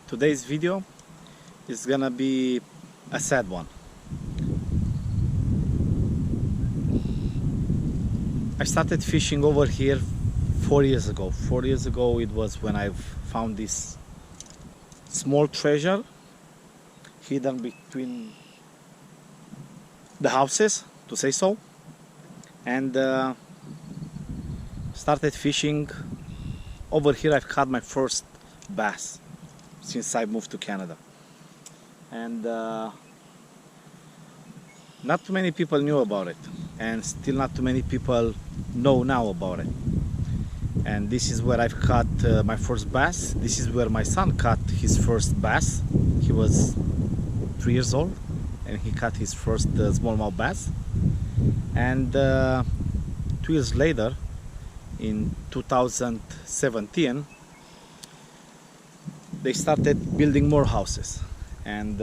Today's video is gonna be a sad one. I started fishing over here 4 years ago. 4 years ago it was when I found this small treasure hidden between the houses, to say so, and started fishing. Over here I've caught my first bass since I moved to Canada, and not too many people knew about it, and still not too many people know now about it. And this is where I've caught my first bass. This is where my son caught his first bass. He was 3 years old and he caught his first smallmouth bass. And 2 years later, in 2017, they started building more houses, and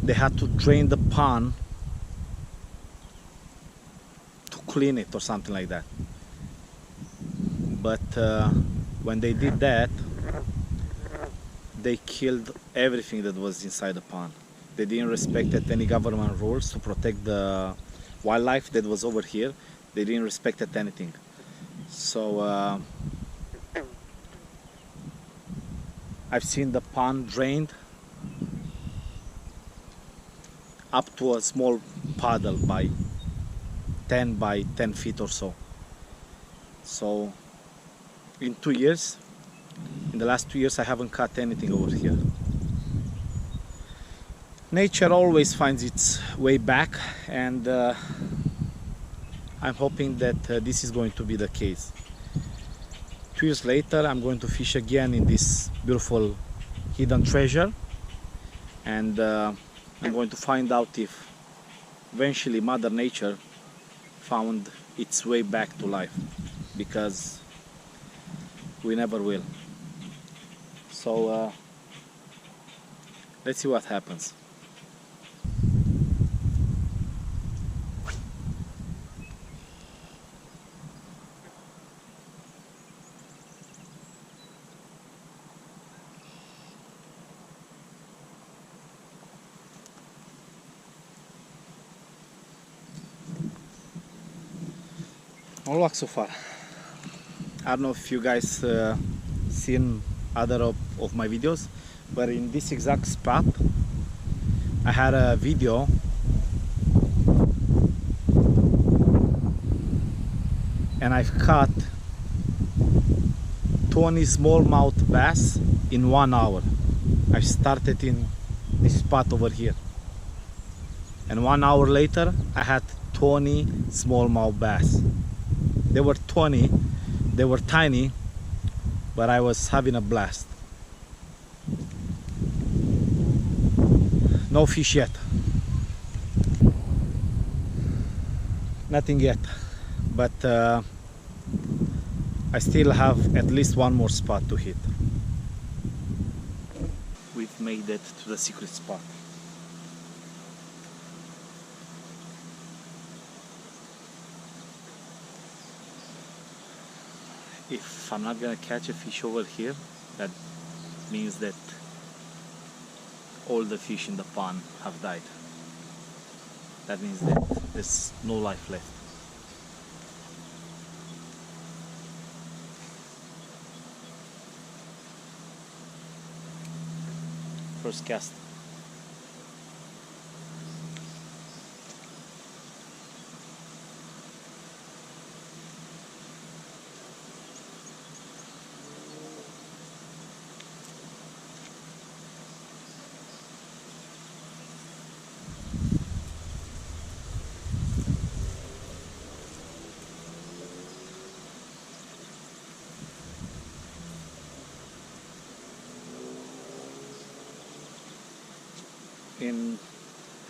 they had to drain the pond to clean it or something like that. But when they did that, they killed everything that was inside the pond. They didn't respect any government rules to protect the wildlife that was over here. They didn't respect anything. So I've seen the pond drained up to a small puddle by 10 by 10 feet or so. So in 2 years, in the last 2 years, I haven't caught anything over here. Nature always finds its way back, and I'm hoping that this is going to be the case. 2 years later, I'm going to fish again in this beautiful hidden treasure, and I'm going to find out if eventually Mother Nature found its way back to life, because we never will. So let's see what happens. No luck so far. I don't know if you guys seen other of my videos, but in this exact spot I had a video and I've caught 20 smallmouth bass in 1 hour. I started in this spot over here, and 1 hour later I had 20 smallmouth bass. They were 20, they were tiny, but I was having a blast. No fish yet. Nothing yet. But I still have at least one more spot to hit. We've made it to the secret spot. If I'm not gonna catch a fish over here, that means that all the fish in the pond have died. That means that there's no life left. First cast.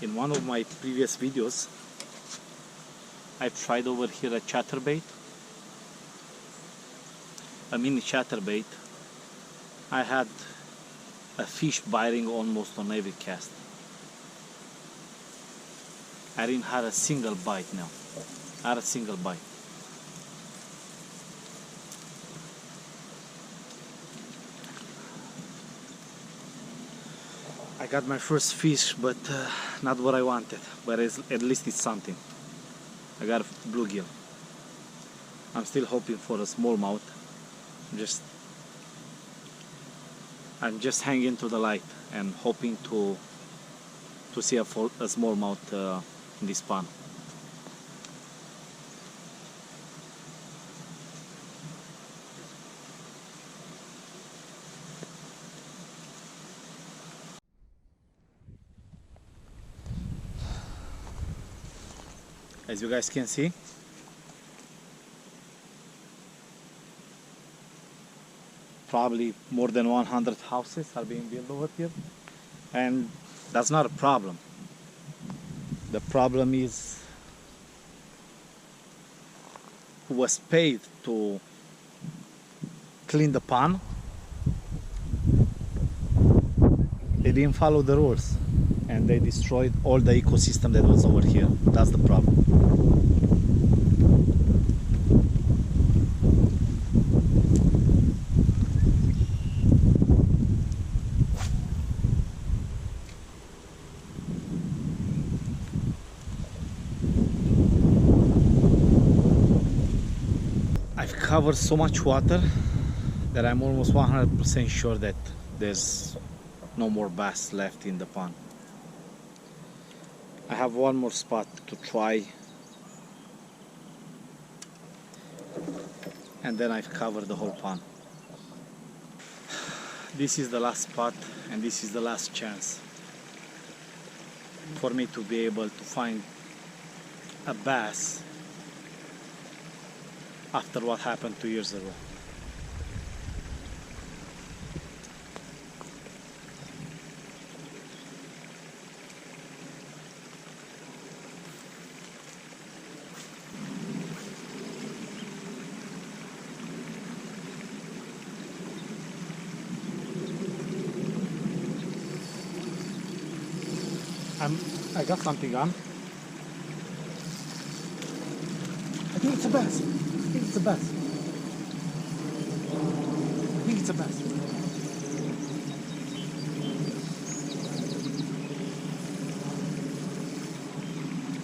In one of my previous videos, I tried over here a chatterbait, a mini chatterbait. I had a fish biting almost on every cast. I didn't have a single bite now. Not a single bite. I got my first fish, but not what I wanted. But at least it's something. I got a bluegill. I'm still hoping for a smallmouth. I'm just hanging to the light and hoping to see a smallmouth in this pond. As you guys can see, probably more than 100 houses are being built over here, and that's not a problem. The problem is who was paid to clean the pond. They didn't follow the rules and they destroyed all the ecosystem that was over here. That's the problem. I've covered so much water that I'm almost 100% sure that there's no more bass left in the pond. I have one more spot to try, and then I've covered the whole pond. This is the last spot, and this is the last chance for me to be able to find a bass after what happened 2 years ago. I got something on. I think it's a bass. I think it's a bass. I think it's a bass.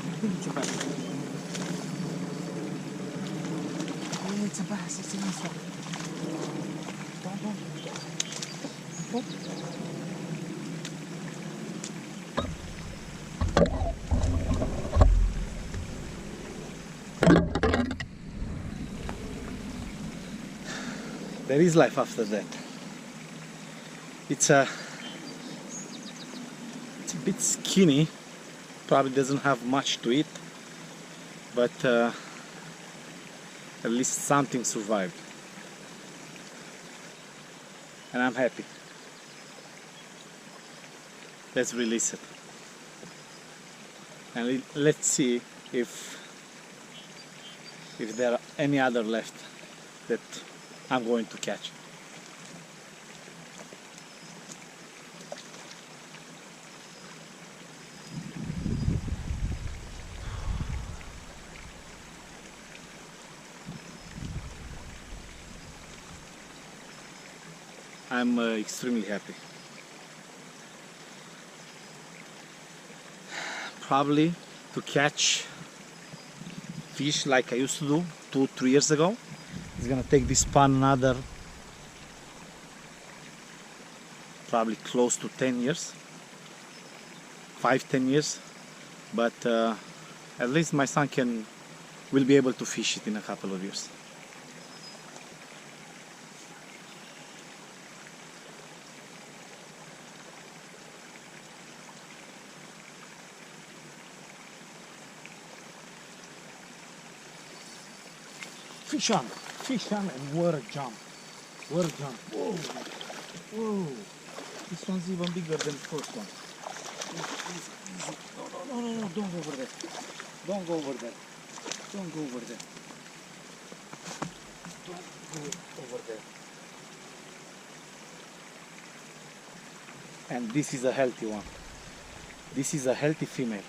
I think it's a bass. Yeah, it's a bass. It's a nice one. Don't. There is life after that. It's a bit skinny, probably doesn't have much to eat, but at least something survived, and I'm happy. Let's release it, and let's see if there are any other left that I'm going to catch. I'm extremely happy. Probably to catch fish like I used to do 2-3 years ago, it's gonna take this pond another probably close to 10 years, 5-10 years, but at least my son will be able to fish it in a couple of years. Fish on, and what a jump, what a jump. Whoa, whoa, this one's even bigger than the first one. Easy. No, don't go over there, don't go over there, don't go over there, don't go over there. And this is a healthy one, this is a healthy female.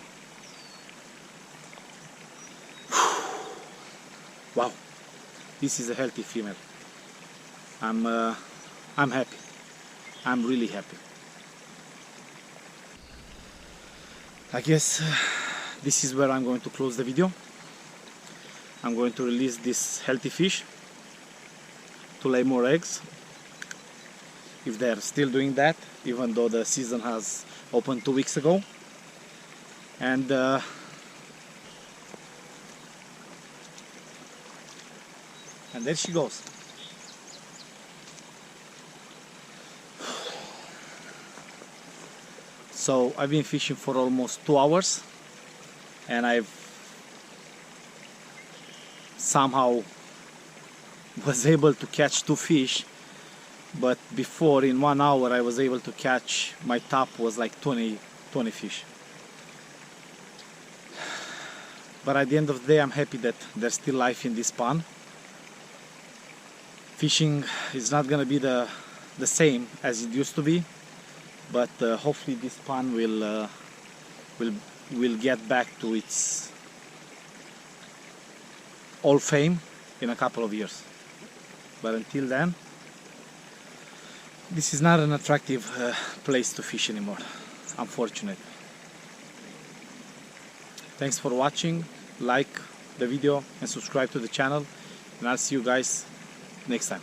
Wow. This is a healthy female. I'm happy. I'm really happy. I guess this is where I'm going to close the video. I'm going to release this healthy fish to lay more eggs, if they're still doing that, even though the season has opened 2 weeks ago. And there she goes. So I've been fishing for almost 2 hours, and I've somehow was able to catch 2 fish, but before, in 1 hour, I was able to catch, my top was like 20 fish. But at the end of the day, I'm happy that there's still life in this pond. Fishing is not gonna be the same as it used to be, but hopefully this pond will get back to its old fame in a couple of years. But until then, this is not an attractive place to fish anymore, unfortunately. Thanks for watching. Like the video and subscribe to the channel, and I'll see you guys next time.